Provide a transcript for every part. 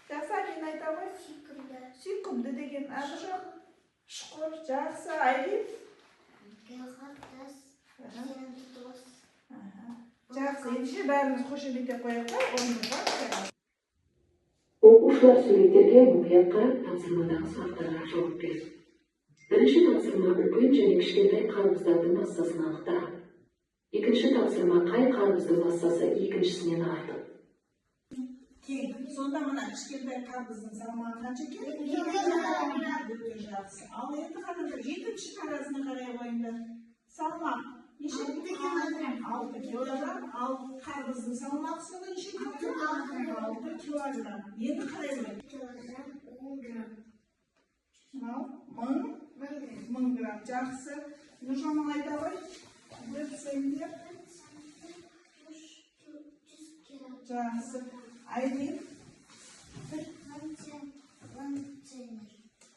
Жақсы, Айлин айта ғой. Сүйкімді деген аты жоқ. Шұқыр, жақсы, Айлин. Жақсы, ендеше бәріміз қошеметтеп қояйық та, ойынымызға шығайық. Оқушылар суреттерге мұқият қарап, тапсырмадағы сұрақтарға жауап берді. Бірінші тапсырма үлкен және кішкентай қарбыздардың массасын анықтырады. Екінші тапсырма қай қарбыздың массасы екіншісінен артық. Сонда мына кішкентай қарбыздың салмағы қанша екен? 2 жақсы. Ал енді қараңдар, екінші таразыны қарай қойыңдар. Салмақ неше? 6 килограмм. Ал қарбыздың салмағы сонда неше килограмм? 6 килограмм. Енді қарай қойыңдар. Килограмм 10 грамм. Ал 1000 грамм. Жақсы. Нұржамал айта ғой. 1 центнер. Жақсы. Айлин.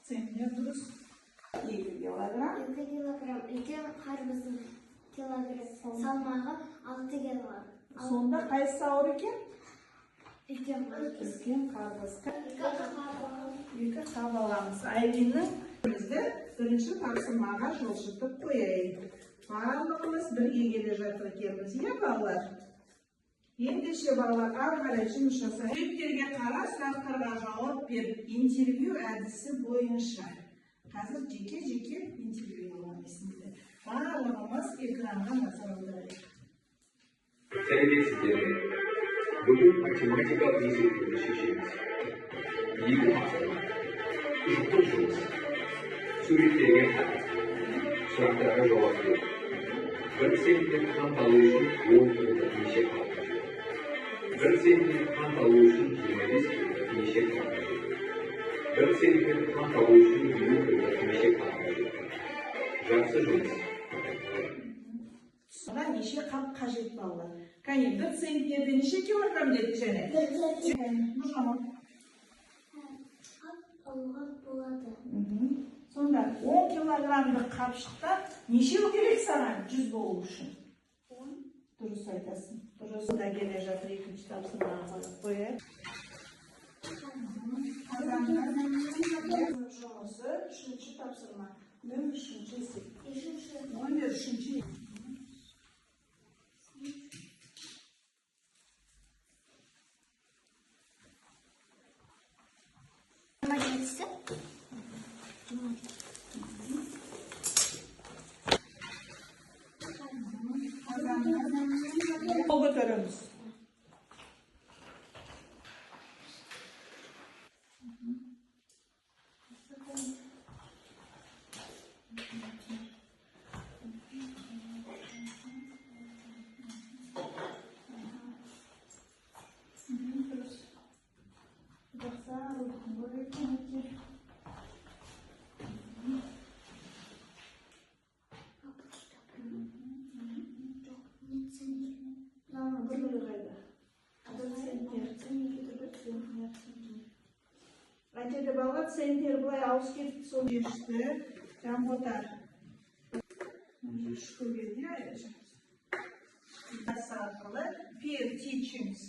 Центнер дұрыс. 2 килограмм. 2 килограмм. Үлкен қарбыздың салмағы 6 килограмм. Сонда қайсысы ауыр екен? Үлкен қарбыз. 2 қап аламыз. Айлиннің бірінші тапсырмаға жылжытып қояйық. Барлығымыз бірге келе жатыр екенбіз, иә балалар? Ендеше балалар, ары қарай жұмыс жасайық. Суреттерге қара, сұрақтарға жауап бер. Интервью әдісі бойынша. Қазір жеке интервью боламыз. Барлығымыз экранға назар аударайық. Сәлеметсіздер. Бүгін математикалық есептерді шешеміз. 2 тапсырма. Жұптық жұмыс. Суреттерге қара. Сұрақтарға жауап бер. 1 центнер қант алу үшін 10 килограмм неше қап қажет? 1 центнер қант алу үшін 25 килограмм неше қап қажет? 1 центнер қант алу үшін 1 килограмм неше қап қажет? Жақсы жұмыс. Сонда неше қап қажет балалар? Кәне 1 центнерде неше килограмм деді және? Нұржамал. алуға болады. Сонда 10 килограммдық қапшықта нешеу керек саған 100 болу үшін? 10. Дұрыс айтасың. Дұрыс. Сонда келе жатыр екінші тапсырмаға қояйық. Жұмысы үшінші тапсырма. Нөмір үшінші есеп. Нөмір үшінші. Қол көтереміз. Әйтеді балға центнер бұлай ауыз кетті сол ешті жамғотар. Шүкіргенде айыржамыз. Арқылы pair teachings.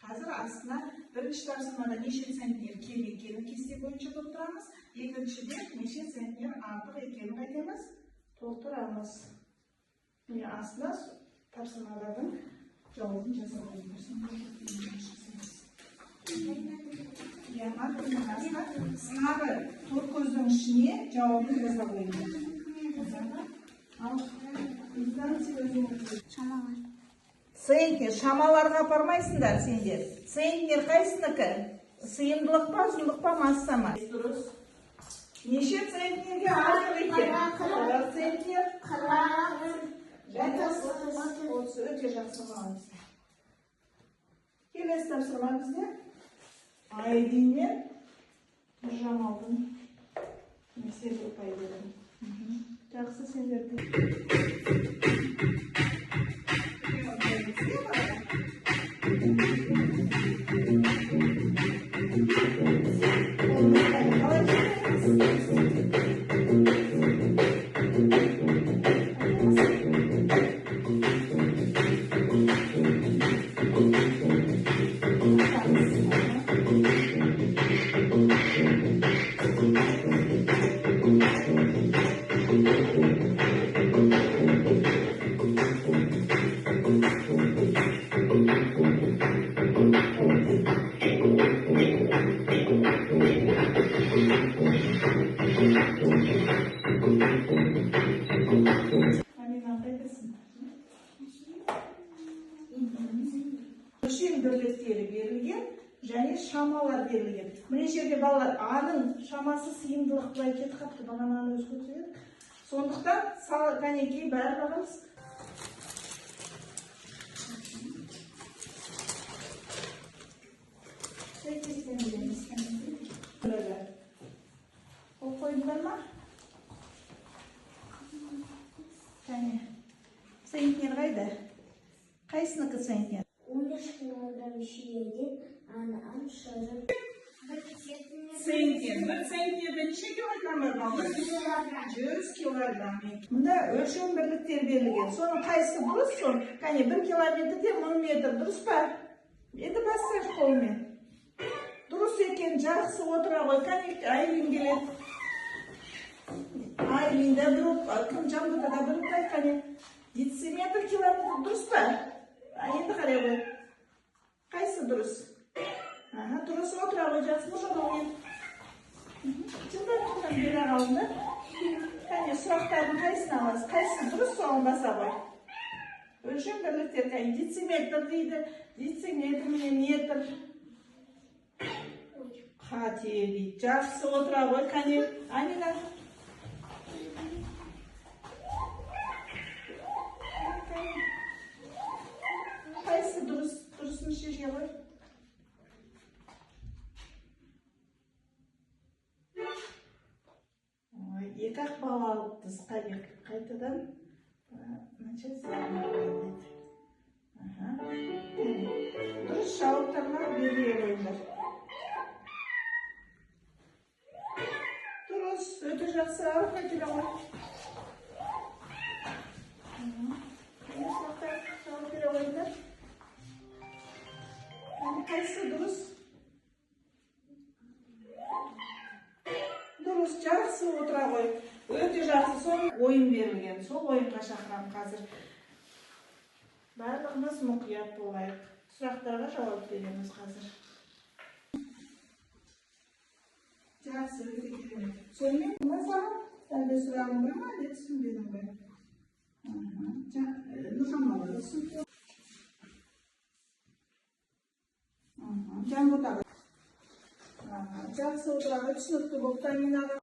Қазір астына бірінші тапсырмада неше центнер кем екенін кесте бойынша толтырамыз. Екіншіде неше центнер артық екенін қайтеміз толтырамыз. Астына тапсырмалардың жауабын жасап қойыңыз. Сары тор көздің ішіне жауабын жазып қойыңыз. Центнер, шамаларға апармайсыңдар сендер. Центнер қайсыныкі? Сыйымдылық па, ұзындық па, масса ма? Дұрыс. Неше центнерге артық екен? Қырық центнер. Осы өте жақсы маңыз. Келесі тапсырма бізде. Айлиннен Нұржамалдың меселі ұпай береді. Жақсы сендерді. бірліктері берілген және шамалар берілген. Мына жерде балалар аның шамасы сыйымдылық былай кетіп қалыпты, бағананы өзі көтереді. Сондықтан кәнекей барлығымыз ол қойдыңдар ма? Кәне, центнер қайда? Қайсыныкі центнер? 15 килограмм шиеден ан шырып. Центнер. Бір центнерде неше килограмм бар балалар? 100 килограмм. Мұнда өлшем бірліктер берілген. Соның қайсысы дұрыс? Кәне, 1 километрде 1000 метр дұрыс па? Енді бассайш қолмен. Дұрыс екен, жақсы отыра ғой. Кәне, Айлин келеді. Айлинда біруп, кім жамбыда да біруп қайқане. Дециметр километр дұрыс па? Енді қарай ғой. Қайсы дұрыс? Дұрыс отыра ғой, жақсы мұжан ойын. Жылдар бере қалында. Кәне, сұрақтардың қайсын аласыз? Қайсы дұрыс соғын баса ғой. Өлшем бірліктер, кәне, дециметр дейді. Дециметр менен метр. Қате дейді. Жақсы отыра ғой, кәне. Амина. Қайсы дұрысын шеше ғой. Екі-ақ бала алыптыз, қайтадан начать заново. Дұрыс жауаптарға беріле қойыңдар. Дұрыс, өте жақсы алып қайтыра ғой. Жауап бере қойыңдар. Қайсы дұрыс? Дұрыс, жақсы отыра ғой. Өте жақсы, сол ойын берілген. Сол ойынға шақырам қазір. Барлығымыз мұқият болайық. Сұрақтарға жауап береміз қазір. Жақсы, өте керемет. Сонымен саған әлде сұрағың бар ма, әлде түсінбедің бе? Нұржамалар түсінді. Жақсы отыра ғой, түсінікті болып, Амина